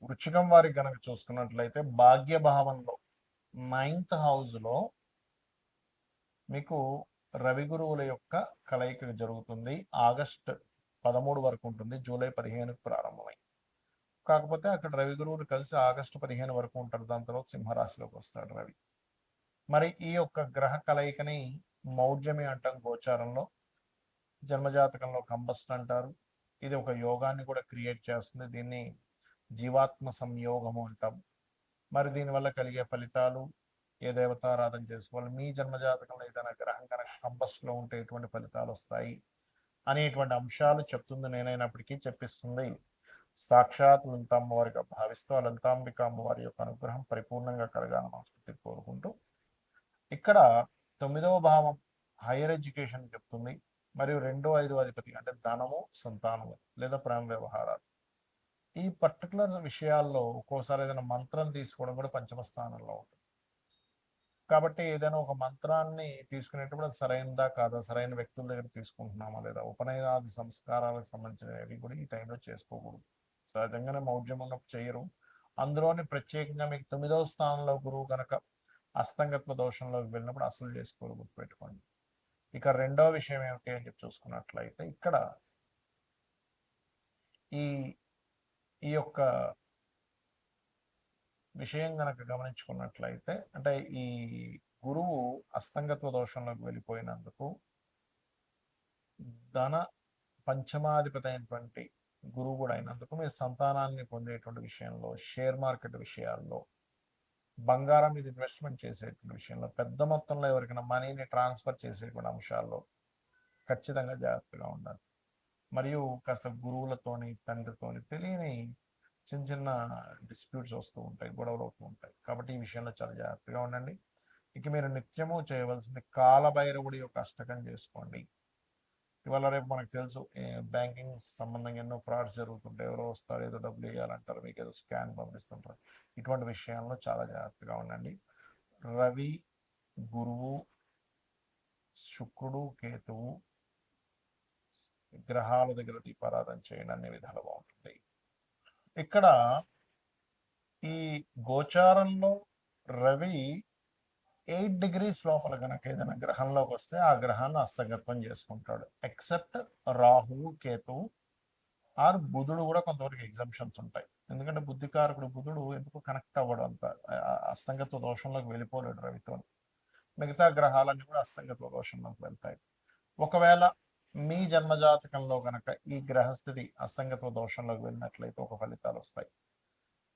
వృచ్చికం వారికి గనక చూసుకున్నట్లయితే భాగ్య భావంలో 9th హౌస్లో మీకు రవి గురువుల యొక్క కలయిక జరుగుతుంది. ఆగస్ట్ 13 వరకు ఉంటుంది. జూలై 15కు ప్రారంభమై, కాకపోతే అక్కడ రవి గురువులు కలిసి ఆగస్టు 15 వరకు ఉంటారు. దాని తర్వాత సింహరాశిలోకి వస్తాడు రవి. మరి ఈ యొక్క గ్రహ కలయికని మౌఢ్యమి అంటాం గోచారంలో, జన్మజాతకంలో కంబస్ట్ అంటారు. ఇది ఒక యోగాన్ని కూడా క్రియేట్ చేస్తుంది. దీన్ని జీవాత్మ సంయోగము అంటాం. మరి దీనివల్ల కలిగే ఫలితాలు, ఏ దేవతారాధన చేసుకోవాలి, మీ జన్మజాతకంలో ఏదైనా గ్రహం కనుక కంబస్ట్లో ఉంటే ఎటువంటి ఫలితాలు వస్తాయి అనేటువంటి అంశాలు చెప్తుంది. నేనైనప్పటికీ చెప్పిస్తుంది సాక్షాత్ లలితాంబ వారిగా భావిస్తూ ఆ లలితాంబిక అమ్మవారి యొక్క అనుగ్రహం పరిపూర్ణంగా కలగాలని మనస్ఫూర్తిగా కోరుకుంటూ, ఇక్కడ 9వ భావం హైయర్ ఎడ్యుకేషన్ చెప్తుంది. మరియు 2, 5 అధిపతి అంటే ధనము, సంతానము లేదా ప్రేమ వ్యవహారాలు. ఈ పర్టికులర్ విషయాల్లో ఒక్కోసారి ఏదైనా మంత్రం తీసుకోవడం కూడా పంచమ స్థానంలో ఉంటుంది. కాబట్టి ఏదైనా ఒక మంత్రాన్ని తీసుకునేటప్పుడు అది సరైనదా కాదా, సరైన వ్యక్తుల దగ్గర తీసుకుంటున్నామా లేదా, ఉపనయనాది సంస్కారాలకు సంబంధించినవి కూడా ఈ టైంలో చేసుకోకూడదు. సహజంగానే మౌఢ్యం ఉన్నప్పుడు చేయరు. అందులోని ప్రత్యేకంగా మీకు 9వ స్థానంలో గురువు కనుక అస్తంగత్వ దోషంలోకి వెళ్ళినప్పుడు అసలు చేసుకోరు, గుర్తుపెట్టుకోండి. ఇక రెండవ విషయం ఏమిటి అని చెప్పి చూసుకున్నట్లయితే, ఇక్కడ ఈ ఈ యొక్క విషయం కనుక గమనించుకున్నట్లయితే, అంటే ఈ గురువు అస్తంగత్వ దోషంలోకి వెళ్ళిపోయినందుకు ధన పంచమాధిపతి అయినటువంటి గురువు కూడా అయినందుకు మీరు సంతానాన్ని పొందేటువంటి విషయంలో, షేర్ మార్కెట్ విషయాల్లో, బంగారం మీద ఇన్వెస్ట్మెంట్ చేసేటువంటి విషయంలో, పెద్ద మొత్తంలో ఎవరికైనా మనీని ట్రాన్స్ఫర్ చేసేటువంటి అంశాల్లో ఖచ్చితంగా జాగ్రత్తగా ఉండాలి. మరియు కాస్త గురువులతోని, తండ్రితోని తెలియని చిన్న చిన్న డిస్ప్యూట్స్ వస్తూ ఉంటాయి, గొడవలు అవుతూ ఉంటాయి. కాబట్టి ఈ విషయంలో చాలా జాగ్రత్తగా ఉండండి. ఇక మీరు నిత్యము చేయవలసింది కాలభైరవుడి యొక్క అష్టకం చేసుకోండి. ఇవాళ రేపు మనకు తెలుసు బ్యాంకింగ్ సంబంధంగా ఎన్నో ఫ్రాడ్స్ జరుగుతుంటాయి. ఎవరో వస్తారు, ఏదో డబ్బులు వేయాలంటారు, మీకు ఏదో స్కాన్ పంపిస్తుంటారు. ఇటువంటి విషయాల్లో చాలా జాగ్రత్తగా ఉండండి. రవి, గురువు, శుక్రుడు, కేతువు గ్రహాల దగ్గర దీపారాధన చేయండి, అన్ని విధాలు బాగుంటుంది. ఇక్కడ ఈ గోచారంలో రవి 8 degrees లోపల కనుక ఏదైనా గ్రహంలోకి వస్తే ఆ గ్రహాన్ని హస్తగతం చేసుకుంటాడు. ఎక్సెప్ట్ రాహువు, కేతువు ఆర్ బుధుడు కూడా కొంతవరకు ఎగ్జంప్షన్స్ ఉంటాయి. ఎందుకంటే బుద్ధికారకుడు బుధుడు ఎందుకు కనెక్ట్ అవ్వడం, అంత అస్తంగత్వ దోషంలోకి వెళ్ళిపోలేడు రవితో. మిగతా గ్రహాలన్నీ కూడా అస్తంగత్వ దోషంలోకి వెళ్తాయి. ఒకవేళ మీ జన్మజాతకంలో కనుక ఈ గ్రహస్థితి అస్తంగత్వ దోషంలోకి వెళ్ళినట్లయితే ఒక ఫలితాలు వస్తాయి.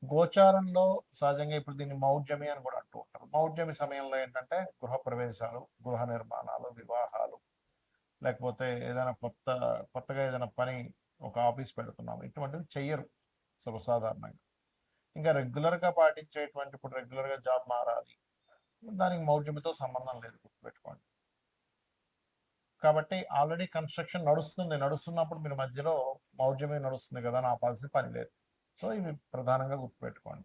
గోచారంలో సహజంగా ఇప్పుడు దీన్ని మౌఢ్యమి అని కూడా అంటూ ఉంటారు. మౌఢ్యమి సమయంలో ఏంటంటే గృహ ప్రవేశాలు, గృహ నిర్మాణాలు, వివాహాలు, లేకపోతే ఏదైనా కొత్తగా ఏదైనా పని, ఒక ఆఫీస్ పెడుతున్నాము, ఇటువంటివి చెయ్యరు సర్వసాధారణంగా. ఇంకా రెగ్యులర్గా పాటించేటువంటి, ఇప్పుడు రెగ్యులర్గా జాబ్ మారాలి, దానికి మౌఢ్యమితో సంబంధం లేదు, గుర్తుపెట్టుకోండి. కాబట్టి ఆల్రెడీ కన్స్ట్రక్షన్ నడుస్తున్నప్పుడు మీరు మధ్యలో మౌఢ్యమే నడుస్తుంది కదా అని ఆపాల్సిన పని లేదు. సో ఇవి ప్రధానంగా గుర్తుపెట్టుకోండి.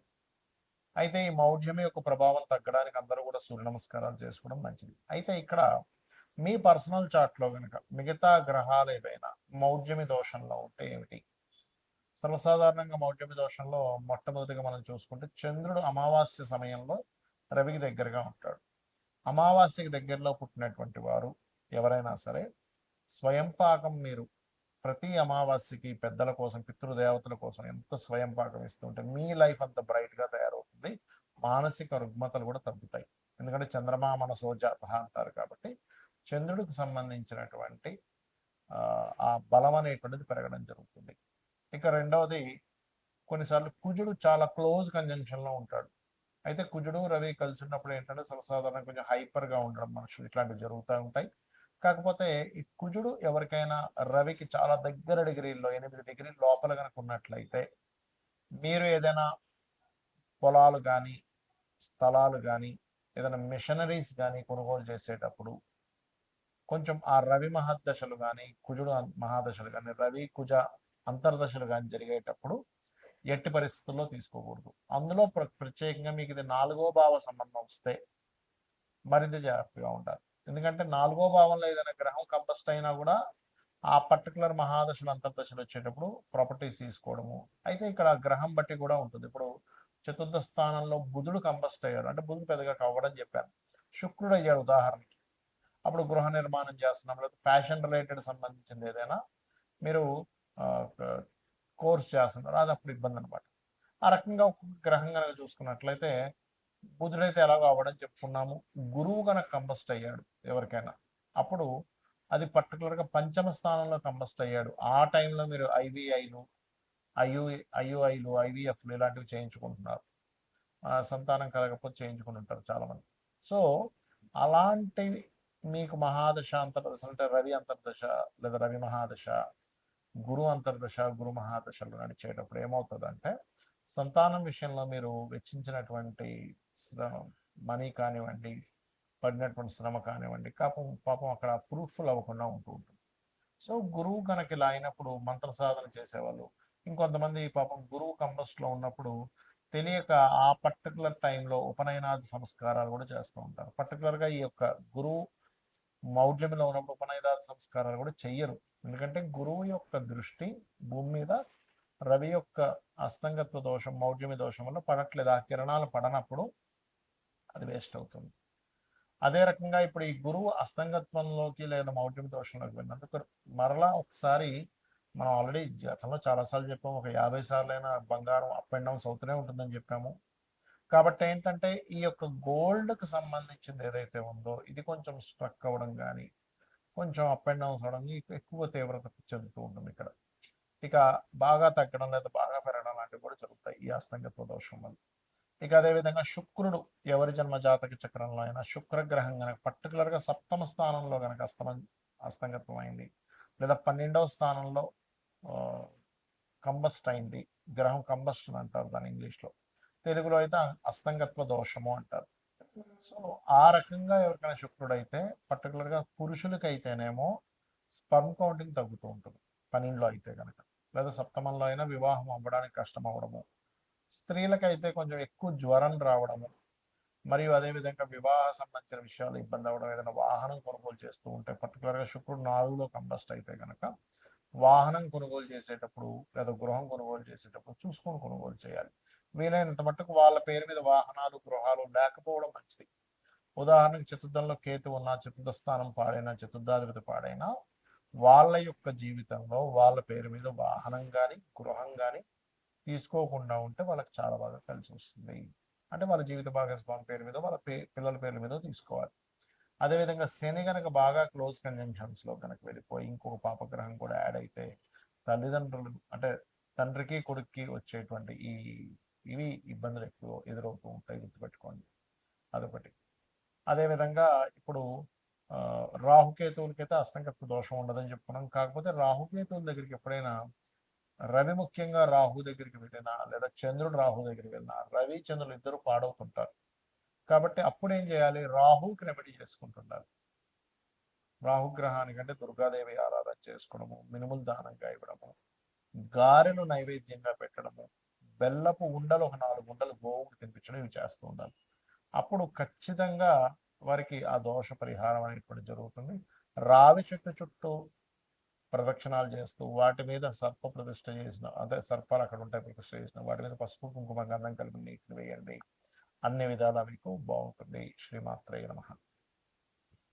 అయితే ఈ మౌఢ్యమి యొక్క ప్రభావం తగ్గడానికి అందరూ కూడా సూర్య నమస్కారాలు చేసుకోవడం మంచిది. అయితే ఇక్కడ మీ పర్సనల్ చార్ట్లో కనుక మిగతా గ్రహాలు ఏవైనా మౌఢ్యమి దోషంలో ఉంటే ఏమిటి? సర్వసాధారణంగా మౌఢ్యమి దోషంలో మొట్టమొదటిగా మనం చూసుకుంటే చంద్రుడు అమావాస్య సమయంలో రవికి దగ్గరగా ఉంటాడు. అమావాస్యకి దగ్గరలో పుట్టినటువంటి వారు ఎవరైనా సరే స్వయం పాకం మీరు ప్రతి అమావాస్యకి పెద్దల కోసం, పితృదేవతల కోసం ఎంత స్వయం పాకం ఇస్తుంటే మీ లైఫ్ అంత బ్రైట్గా తయారవుతుంది. మానసిక రుగ్మతలు కూడా తగ్గుతాయి. ఎందుకంటే చంద్రమా మనసో జాతః అంటారు. కాబట్టి చంద్రుడికి సంబంధించినటువంటి ఆ బలం అనేటువంటిది పెరగడం జరుగుతుంది. ఇక రెండవది, కొన్నిసార్లు కుజుడు చాలా క్లోజ్ కంజంక్షన్లో ఉంటాడు. అయితే కుజుడు రవి కలిసి ఉన్నప్పుడు ఏంటంటే సర్వసాధారణంగా కొంచెం హైపర్గా ఉండడం, మనుషులు ఇట్లాంటివి జరుగుతూ ఉంటాయి. కాకపోతే ఈ కుజుడు ఎవరికైనా రవికి చాలా దగ్గర డిగ్రీల్లో 8 డిగ్రీల లోపల కనుక ఉన్నట్లయితే, మీరు ఏదైనా పొలాలు కానీ, స్థలాలు కానీ, ఏదైనా మిషనరీస్ కానీ కొనుగోలు చేసేటప్పుడు కొంచెం ఆ రవి మహాదశలు కానీ, కుజుడు మహాదశలు కానీ, రవి కుజ అంతర్దశలు కానీ జరిగేటప్పుడు ఎట్టి పరిస్థితుల్లో తీసుకోకూడదు. అందులో ప్రత్యేకంగా మీకు ఇది 4వ భావ సంబంధం వస్తే మరింత జాగ్రత్తగా ఉండాలి. ఎందుకంటే 4వ భావంలో ఏదైనా గ్రహం కంబస్ట్ అయినా కూడా ఆ పర్టికులర్ మహాదశలు అంతర్దశలు వచ్చేటప్పుడు ప్రాపర్టీస్ తీసుకోవడము. అయితే ఇక్కడ గ్రహం బట్టి కూడా ఉంటుంది. ఇప్పుడు చతుర్థ స్థానంలో బుధుడు కంబస్ట్ అయ్యాడు, అంటే బుధుడు పెద్దగా కవ్వడం చెప్పాను. శుక్రుడు అయ్యాడు ఉదాహరణకి, అప్పుడు గృహ నిర్మాణం చేస్తున్నాం, లేదా ఫ్యాషన్ రిలేటెడ్ సంబంధించింది ఏదైనా మీరు కోర్స్ చేస్తున్నారు, అది అప్పుడు ఇబ్బంది అనమాట. ఆ రకంగా ఒక్కొక్క గ్రహం కనుక చూసుకున్నట్లయితే బుధుడైతే ఎలాగో అవ్వడం చెప్పుకున్నాము. గురువు కనుక కంబస్ట్ అయ్యాడు ఎవరికైనా, అప్పుడు అది పర్టికులర్గా పంచమ స్థానంలో కంబస్ట్ అయ్యాడు. ఆ టైంలో మీరు ఐవీఐలు, ఐయుఐలు, ఐవీఎఫ్లు ఇలాంటివి చేయించుకుంటున్నారు. సంతానం కలగకపోతే చేయించుకుని ఉంటారు చాలామంది. సో అలాంటివి మీకు మహాదశ అంతర్దశ అంటే రవి అంతర్దశ లేదా రవి మహాదశ, గురు అంతర్దశ, గురు మహాదశలు నడిచేటప్పుడు ఏమవుతుందంటే సంతానం విషయంలో మీరు వెచ్చించినటువంటి మనీ కానివ్వండి, పడినటువంటి శ్రమ కానివ్వండి, పాపం అక్కడ ఫ్రూట్ఫుల్ అవ్వకుండా ఉంటూ ఉంటుంది. సో గురువు కనుక ఇలా అయినప్పుడు మంత్ర సాధన చేసేవాళ్ళు, ఇంకొంతమంది పాపం గురువు కంబస్ట్లో ఉన్నప్పుడు తెలియక ఆ పర్టికులర్ టైంలో ఉపనయనాది సంస్కారాలు కూడా చేస్తూ ఉంటారు. పర్టికులర్గా ఈ యొక్క గురువు మౌఢ్యంలో ఉన్నప్పుడు ఉపనయనాది సంస్కారాలు కూడా చెయ్యరు. ఎందుకంటే గురువు యొక్క దృష్టి భూమి మీద రవి యొక్క అస్తంగత్వ దోషం, మౌఢ్యమి దోషం వల్ల పడట్లేదు. ఆ కిరణాలు పడనప్పుడు అది వేస్ట్ అవుతుంది. అదే రకంగా ఇప్పుడు ఈ గురువు అస్తంగత్వంలోకి లేదా మౌఢ్యమి దోషంలోకి వెళ్ళినందుకు మరలా ఒకసారి మనం ఆల్రెడీ గతంలో చాలాసార్లు చెప్పాము, ఒక 50 సార్లైనా బంగారం అప్ అండ్ డౌన్స్ అవుతూనే ఉంటుందని చెప్పాము. కాబట్టి ఏంటంటే ఈ యొక్క గోల్డ్కి సంబంధించింది ఏదైతే ఉందో ఇది కొంచెం స్ట్రక్ అవ్వడం కానీ, కొంచెం అప్ అండ్ డౌన్స్ అవడం ఎక్కువ తీవ్రత చెందుతూ ఉంటుంది ఇక్కడ. ఇక బాగా తగ్గడం లేదా బాగా పెరగడం లాంటివి కూడా జరుగుతాయి ఈ అస్తంగత్వ దోషం వల్ల. ఇక అదేవిధంగా శుక్రుడు ఎవరి జన్మ జాతక చక్రంలో అయినా శుక్రగ్రహం కనుక పర్టికులర్గా సప్తమ స్థానంలో కనుక అస్తంగత్వం అయింది, లేదా 12వ స్థానంలో కంబస్ట్ అయింది, గ్రహం కంబస్షన్ అంటారు దాని ఇంగ్లీష్లో, తెలుగులో అయితే అస్తంగత్వ దోషము అంటారు. సో ఆ రకంగా ఎవరికైనా శుక్రుడు అయితే పర్టికులర్గా పురుషులకైతేనేమో స్పర్మ్ కౌంటింగ్ తగ్గుతూ ఉంటుంది 12లో అయితే కనుక, లేదా సప్తమంలో అయినా వివాహం అవ్వడానికి కష్టం అవ్వడము, స్త్రీలకైతే కొంచెం ఎక్కువ జ్వరం రావడము, మరియు అదేవిధంగా వివాహ సంబంధించిన విషయాలు ఇబ్బంది అవ్వడం, ఏదైనా వాహనం కొనుగోలు చేస్తూ ఉంటే పర్టికులర్గా శుక్రుడు 4లో కంబస్ట్ అయితే కనుక వాహనం కొనుగోలు చేసేటప్పుడు లేదా గృహం కొనుగోలు చేసేటప్పుడు చూసుకొని కొనుగోలు చేయాలి. వీలైనంత మట్టుకు వాళ్ళ పేరు మీద వాహనాలు, గృహాలు లేకపోవడం మంచిది. ఉదాహరణకు చతుర్థంలో కేతు ఉన్న, చతుర్థ స్థానం పాడైనా, చతుర్థాధిపతి పాడైనా వాళ్ళ యొక్క జీవితంలో వాళ్ళ పేరు మీద వాహనం కానీ గృహం కానీ తీసుకోకుండా ఉంటే వాళ్ళకి చాలా బాగా కలిసి వస్తుంది. అంటే వాళ్ళ జీవిత భాగస్వామి పేరు మీద, వాళ్ళ పిల్లల పేర్ల మీద తీసుకోవాలి. అదేవిధంగా శని కనుక బాగా క్లోజ్ కంజంక్షన్స్లో కనుక వెళ్ళిపోయి ఇంకొక పాపగ్రహం కూడా యాడ్ అయితే తల్లిదండ్రులు అంటే తండ్రికి కొడుక్కి వచ్చేటువంటి ఇవి ఇబ్బందులు ఎక్కువ ఎదురవుతూ ఉంటాయి, గుర్తుపెట్టుకోండి. అదొకటి. అదేవిధంగా ఇప్పుడు రాహుకేతువులకైతే అస్తంగత్వ దోషం ఉండదని చెప్పుకున్నాం. కాకపోతే రాహుకేతువుల దగ్గరికి ఎప్పుడైనా రవి ముఖ్యంగా రాహు దగ్గరికి వెళ్ళినా, లేదా చంద్రుడు రాహు దగ్గరికి వెళ్ళినా రవి చంద్రులు ఇద్దరు పాడవుతుంటారు. కాబట్టి అప్పుడు ఏం చేయాలి, రాహుకి రెమెడీ చేసుకుంటున్నారు. రాహుగ్రహానికంటే దుర్గాదేవి ఆరాధన చేసుకోవడము, మినుములు దానంగా ఇవ్వడము, గారెలు నైవేద్యంగా పెట్టడము, బెల్లపు ఉండలు ఒక 4 ఉండలు గోవుకు తినిపించడం, ఇవి చేస్తూ ఉండాలి. అప్పుడు ఖచ్చితంగా వారికి ఆ దోష పరిహారం అనేటువంటి జరుగుతుంది. రావి చెట్టు చుట్టూ ప్రదక్షిణాలు చేస్తూ వాటి మీద సర్ప ప్రతిష్ఠ చేసిన, అంటే సర్పాలు అక్కడ ఉంటాయి ప్రతిష్ఠ చేసిన వాటి మీద పసుపు కుంకుమ గంధం కలిపి నీటిని వేయండి. అన్ని విధాలా మీకు బాగుంటుంది. శ్రీమాత్రేయ నమః.